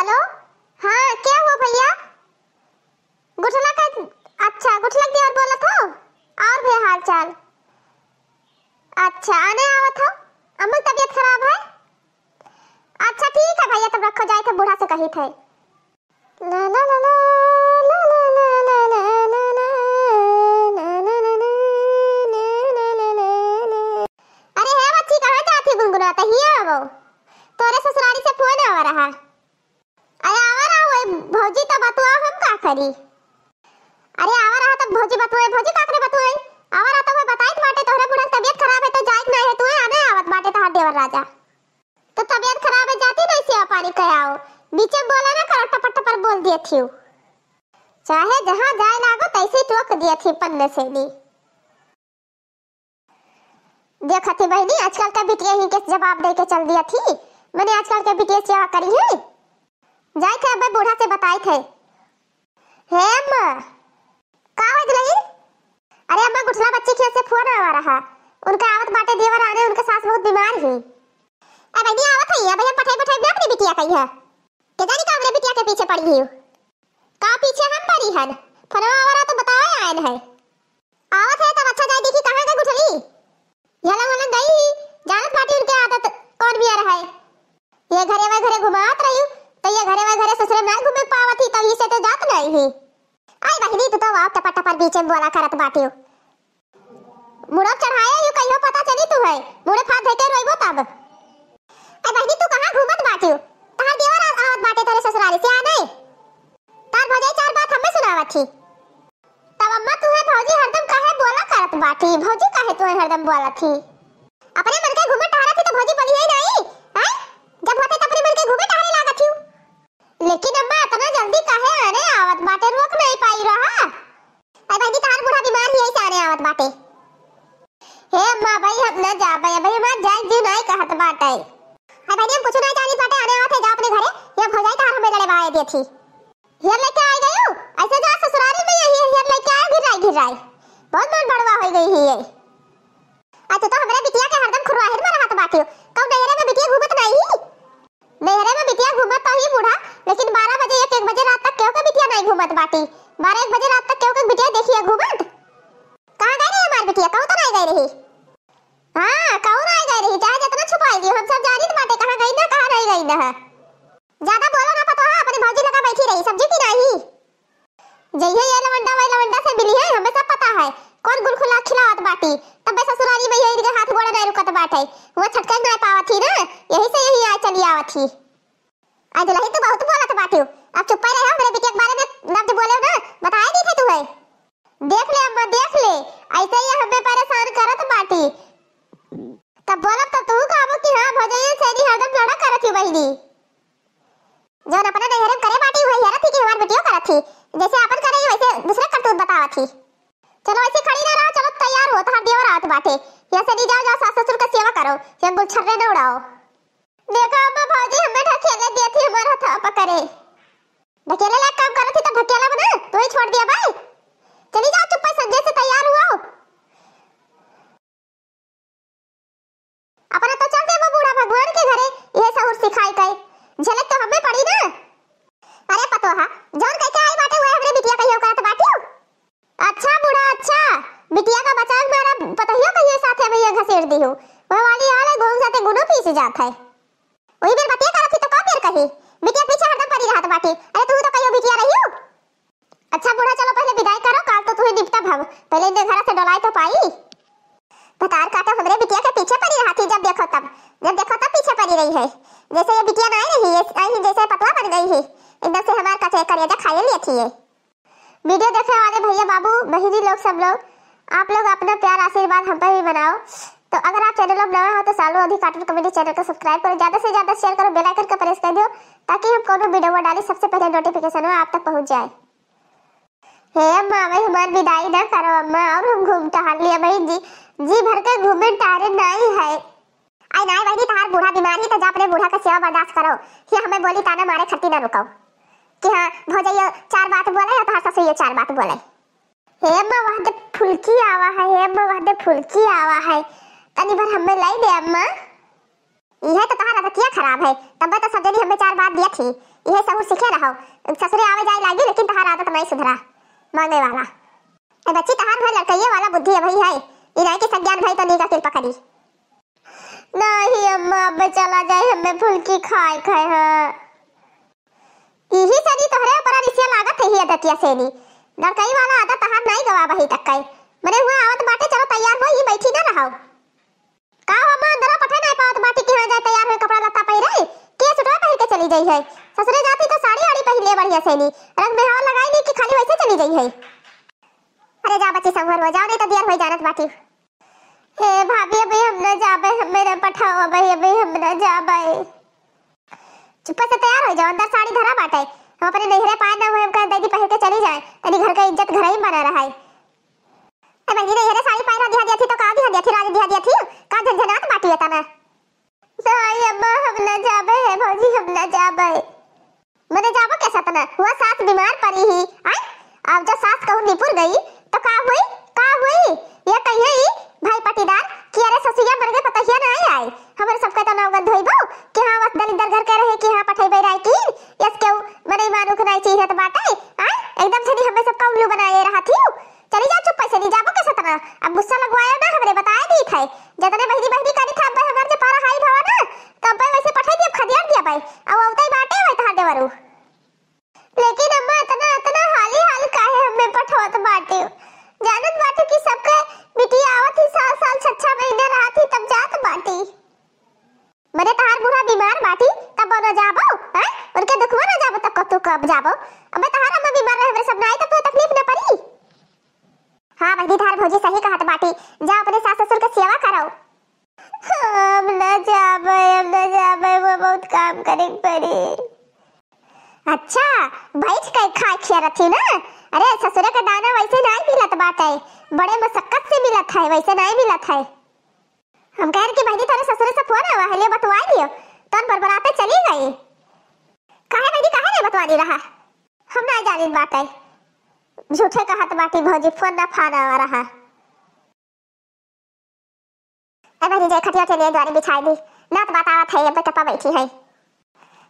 Hello. हाँ क्या हुआ भैया? गुठला का? अच्छा गुठला की और बोला था और भी हाल चाल। अच्छा आने आवत हो? अम्मा तबीयत खराब है? अच्छा ठीक है भैया, तब रखो, जाए थे बूढ़ा से कही थे। ला ला ला ला ला ला ला ला ला ला ला। अरे है बच्ची, कहाँ जाती गुनगुनाता हिया? वो तोरे ससुराली से फोन आ रहा। अरे आवा रहा वो भौजी, तो बतुआ हम का करी? अरे आवा रहा तब भौजी बतुए, भौजी का करे बतुए? आवा रहा तो वो बताई बाटे तोहरा बुढ़ा तबीयत खराब है तो जाइत नहीं है, तू आने आवत बाटे तहार देवर राजा। तो तबीयत खराब है जाती नहीं सेवा पानी कराओ, बीचे बोला ना करो, टपर टपर बोल दिए थी। चाहे जहां जाए लागो तैसे टोक दिए थी पन्ने से नी। देखती बहनी आजकल का बिटिया ही के जवाब दे के चल दिया थी। मैंने आजकल के बिटिया सेवा करी है, जाए थे अब बूढ़ा से बताए थे। हे अम्मा का हो गई? अरे अम्मा गुठला बच्ची के से फोन आ रहा, उनका आवत बाटे देवर आने, उनके सास बहुत बीमार है। अब बहनी आवत है भैया, पठाई पठाई में अपनी बिटिया कही है के जानी का हमरे बिटिया के पीछे पड़ी है। का पीछे हम पड़ी हन? फरवा वाला तो बताओ आयन है। आवत है तब अच्छा जाए देखी कहां का गुठली। यला वाला गई जानत बाटी उनके आदत कौन भी आ रहा है। ये घरे घुमात रही तो ये घरे ससुरे ना घूमे पावत ही, तभी से तो जात नहीं है। आई बहनी तू तो आप टपा टपर बीचे बोला करत बाटी। मुड़प चढ़ाया यू कहियो पता चली तू है, मुड़े फात धके रोइबो तब। आई बहनी तू कहां घूमत बाटी? तहार देवर आवत बाटे तेरे ससुराली से आ नहीं? तार भौजाई चार बात हमें सुनावत थी। तब अम्मा तू है भौजी हरदम काहे बोला करत बाटी? भौजी काहे तू हरदम बोला थी? अपने मन के घूमे टहरा थी तो भौजी बोली ही नहीं हैं? जब होते तो अपने मन के घूमे टहरे लागत थी। लेकिन अम्मा इतना जल्दी काहे आने आवत बाटे? रोक नहीं पाई रहा। आई बहनी तार बूढ़ा बीमार ही ऐसे आने आवत बाटे। हे अम्मा भाई हम ना जा भाई मत जाए जी नहीं कहत बाटे। आई बहनी हम कुछ नहीं जानी बाटे, आने आवत है जा अपने घरे। ये भौजाई तार हमें लड़े बाए दी थी। हियर लेके आई गई हूं ऐसे जा ससुराली में, यही हियर लेके आए घिर राई बहुत मन बड़वा हो गई ही ये। अच्छा तो हमरे बिटिया के हरदम खुरवाहिर में रहत बाटी। कब नहरे में बिटिया घूमत नहीं? नहरे में बिटिया घूमत तो ही बूढ़ा, लेकिन 12 बजे 1 बजे रात तक क्यों के बिटिया नहीं घूमत बाटी? 12-1 बजे रात तक क्यों के बिटिया देखिए घूमत? कहां गई रही हमारी बिटिया? कहू तो नहीं गई रही। हां कहू नहीं गई रही, चाहे जितना छुपाएगी हम सब जानित बाटे कहां गई ना कहां नहीं गई ना। ज्यादा बोलो ना पतो है, अपनी भौजी लगा बैठी रही सब्जी की नहीं। जइए ये लवंडा वही लवंडा से मिली है, हमें सब पता है कौन गुलखुला खिलावत बाटी। तब बे ससुराली में यही के हाथ गोड़ा नहीं रुकत बाटे, वो छटके नहीं पावत थी ना, यही से यही आ चली आवत थी। आज लही तो बहुत बोलत बाटी। अब चुप ही रहो, मेरे बिटिया के बारे में लफ्ज बोले ना बताए नहीं थे तुम्हें। देख ले अम्मा देख ले, ऐसे ही हमें परेशान करत बाटी। तब बोलब तो तू कहबो कि हां भौजाई से नी हरदम लड़ा करत ही बहिनी। जौन अपना नहरम करे बाटी वही हरत थी कि हमार बिटिया करत थी, जैसे अपन करे वैसे दूसरे करतूत बतावत थी। चलो ऐसे खड़ी ना रहो, चलो तैयार हो, तहार देवर आवत बाटे। यहाँ से नहीं जाओ सास ससुर का सेवा करो, जब बुल छर्रे न उड़ाओ। देखो अम्मा भौजी हमें ढकेले दी थी, हमारा था पकड़े ढकेले लायक काम करत थी तो ढकेला बना तो ही छोड़ दिया भाई। चली जाओ चुप से, संजय से तैयार हुआ अपना तो चल दे वो बूढ़ा भगवान के घरे, ये सहूर सिखाई कई झलक तो हमें पड़ी ना। अरे पतोहा जौन कह के आई बाटे वो हमरे बिटिया कहियो करत बाटी। अच्छा बूढ़ा अच्छा, बिटिया का बचाव मारा पतहियो कहियो साथे में ये घसीट दी हूं, वो वाली हाल घूम जाते गुनो पीस जात है। वही बेर बतिया करत थी तो का फिर कही बिटिया पीछे हरदम पड़ी रहत बाटी। अरे तू तो कहियो बिटिया रही हो। अच्छा बूढ़ा चलो पहले विदाई करो, काल तो तू ही निपटा भव, पहले इनके घर से डोलाई तो पाई। पतार काटा हमरे बिटिया के पीछे पड़ी रहती, जब देखो तब पीछे पड़ी रही है। जैसे ये बिटिया नहीं रही है, आई जैसे पतला बन गई है, एकदम से हमार कचे करेजा खाए लिए थी। ये वीडियो देखने वाले भैया बाबू बहिनी लोग सब लोग, आप लोग अपना प्यार आशीर्वाद हम पर भी बनाओ। तो अगर आप चैनल में नए हो तो सालों अधिक कार्टून कॉमेडी चैनल को सब्सक्राइब करो, ज्यादा से ज्यादा शेयर करो, बेल आइकन का प्रेस कर दो ताकि हम कोनो वीडियो डालें सबसे पहले नोटिफिकेशन हो आप तक पहुंच जाए। हे अम्मा भाई हमारी विदाई ना करो अम्मा, और हम घूम टहल लिया भाई जी भर के घूमे टारे नहीं है। आई नहीं बहनी तार बूढ़ा बीमारी तो जा अपने बूढ़ा का सेवा बर्दाश्त करो। ये हमें बोली ताना मारे खट्टी ना रुकाओ कि हां भौजाई 4 बात बोले या तार ससुर 4 बात बोले। हे अम्मा वहां दे फुलकी आवा है, हे अम्मा वहां दे फुलकी आवा है, तनी भर हमें लाई दे अम्मा। यह तो तहार आदतिया खराब है। तब तो सब जनी हमें 4 बात दिया थी। यह सहूर सीखे रहो। ससुरे आवे जाए लागी लेकिन तहार आदत नहीं सुधरा मांगे वाला। ए बच्ची तहार भर लड़कइये वाला बुद्धि है भई है। इनाई के सज्ञान भाई तो नी का कृपा करी। नहीं अम्मा अब चला जाए हमें फुल्की खाए खाए हां। यही सनी तोहरे ऊपर रिसिया लागत है ही आदतिया सेनी। लड़कई वाला आदत तहार नहीं गवा बही तक कई। मने हुआ आवत बाटे चलो तैयार हो ही बैठी ना रहो। का हो मां अंदर पठे नहीं पावत बाटी की हो जाए तैयार हो कपड़ा लत्ता पहिरे के सुटवा पहन के चली जाई है। ससुरे जाती तो साड़ी आड़ी पहन ले बढ़िया सेनी। रंग बेहाव लगाई नहीं कि खाली वैसे चली जाई है। अरे जा बच्ची संभर हो जाओ नहीं तो देर हो जानत बाटी। हे भाभी अभी हम न जाबे हमें न पठाओ अभी हम न जाबे। चुप से तैयार हो जाओ अंदर साड़ी धरा बाटे। हम अपने नहरे पाए ना हुए हम कह दीदी पहन के चली जाए तनी घर का इज्जत घर ही बना रहा है। ए बहनी नहरे साड़ी पहना दिया थी तो का दिया थी राज दिया थी का झंझनात बाटी होता ना। सही अम्मा हम न जाबे है भौजी हम न जाबे। मने जाबो कैसा तना हुआ सास बीमार पड़ी ही आई। अब जो सास कहूं निपुर गई तो का हुई ये कहिए ही भाई पटीदार कि अरे ससुया मर गए पता ही नहीं आई। हमर सबके तो नाव धोइबो कि हां वस दलिंदर घर के रहे कि हां पठैबे राय की यस के मने मानु के नहीं चाहिए तो बाटे हां एकदम से हमें सबका उल्लू बनाए रहा थी। चली जा चुप पैसे नहीं जाबो कैसे तना। अब गुस्सा लगवाया ना हमरे बताया दी थे जतने बहनी करी था अब हमर जे पारा हाई भवा ना तब वैसे पठै दिया खदियार दिया भाई अब औतई बाटे वही तहां देवरू। लेकिन अम्मा इतना हाली हाल काहे हमें पठवत बाटे। जानत बाटे कि सबके बिटिया आवत ही साल 6 महीने रहा थी तब जात बाटी। मरे तहार बूढ़ा बीमार बाटी तब न जाबो हैं उनके दुखवा न जाबो तब तू कब जाबो। अबे तहार अम्मा बीमार रहे हमरे सब नहीं तो कोई तकलीफ न पड़ी। हां बहनी धार भौजी सही कहत बाटी जा अपने सास ससुर के सेवा करो। हम न जाबे वो बहुत काम करे पड़ी। अच्छा बैठ के खाए खियारत थी ना। अरे ससुरे का दाना वैसे नहीं मिलत बाटे बड़े मशक्कत से मिलत है वैसे नहीं मिलत है। हम कह रहे कि बहनी थारे ससुरे से फोन आवा है ले बतवा लियो तन बरबराते चली गई। काहे बहनी काहे नहीं बतवा दी रहा हम नहीं जानित बाटे झूठे कहत बाटी भौजी फोन ना फाना आ रहा। ए बहनी जे खटिया के लिए द्वारी बिछाई दी ना तो बात आवत है अब टपा बैठी है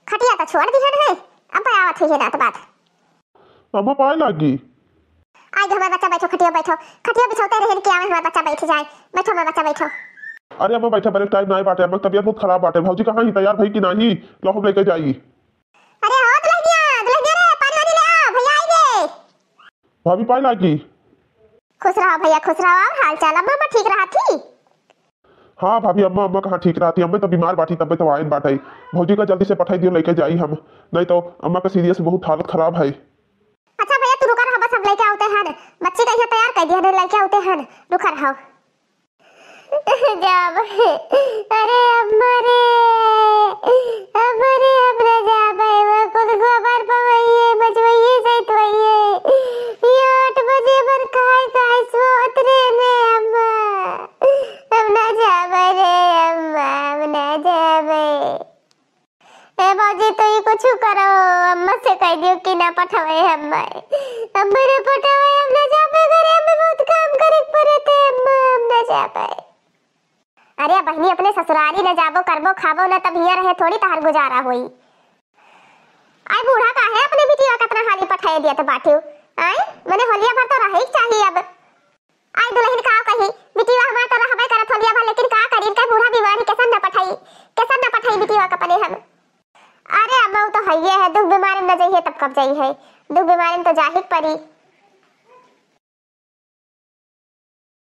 खटिया तो छोड़ दी है अब आवत है ना तो बात अम्मा पाए लागी। आई हमारा बच्चा बैठो खटिया बिछाते रहे कि आवे हमारा बच्चा बैठ जाए बैठो मेरा बच्चा बैठो। अरे अम्मा बैठा पहले टाइम नहीं बाटे अम्मा तबीयत बहुत खराब बाटे भौजी कहां ही तैयार भई कि नहीं लो हम लेके जाई। अरे हो दुल्हनिया रे पानी वानी ले आओ भैया आइए। भाभी पाए लागी। खुश रहो भैया खुश रहो हाल चाल अम्मा ठीक रहा थी। हां भाभी अम्मा कहां ठीक रहती अम्मा तो बीमार बाटी तब तो आइन बाटे भौजी का जल्दी से पठाई दियो लेके जाई हम नहीं तो अम्मा का सीरियस बहुत हालत खराब है। अच्छा भैया तू रुका रहो बस हम लेके आते हैं बच्ची का तैयार कर दिया लेके आते हैं रुका रहो। जाब अरे अम्मा रे हमरा जाबे वो कुल गोबर पवइए बजवइए सहितवइए ये 8 बजे पर काय सोत रे ने अम्मा हम ना जाबे रे अम्मा हम ना जाबे। ए बाजी तो ये कुछ करो अम्मा से कह दियो कि ना पठावे अम्मा रे पठावे हम ना जाबे घरे में बहुत काम करे पड़ते अम्मा हम ना जाबे। अरे बहनी अपने ससुराली न जाबो करबो खाबो न तब हिया रहे थोड़ी तहार गुजारा होई। आई बूढ़ा का है अपने बिटिया कितना हाली पठाए दिया तो बाटियो आई मने होलिया भर तो रहे चाहिए अब। आई दुल्हन का कही बिटिया हमार तो रहबे करत होलिया भर लेकिन का करी का बूढ़ा बीमारी कैसन न पठाई बिटिया का पने हम। अरे अम्मा तो हइये है दुख बीमारी न जाइए तब कब जाई है दुख बीमारी में तो जाहिर पड़ी।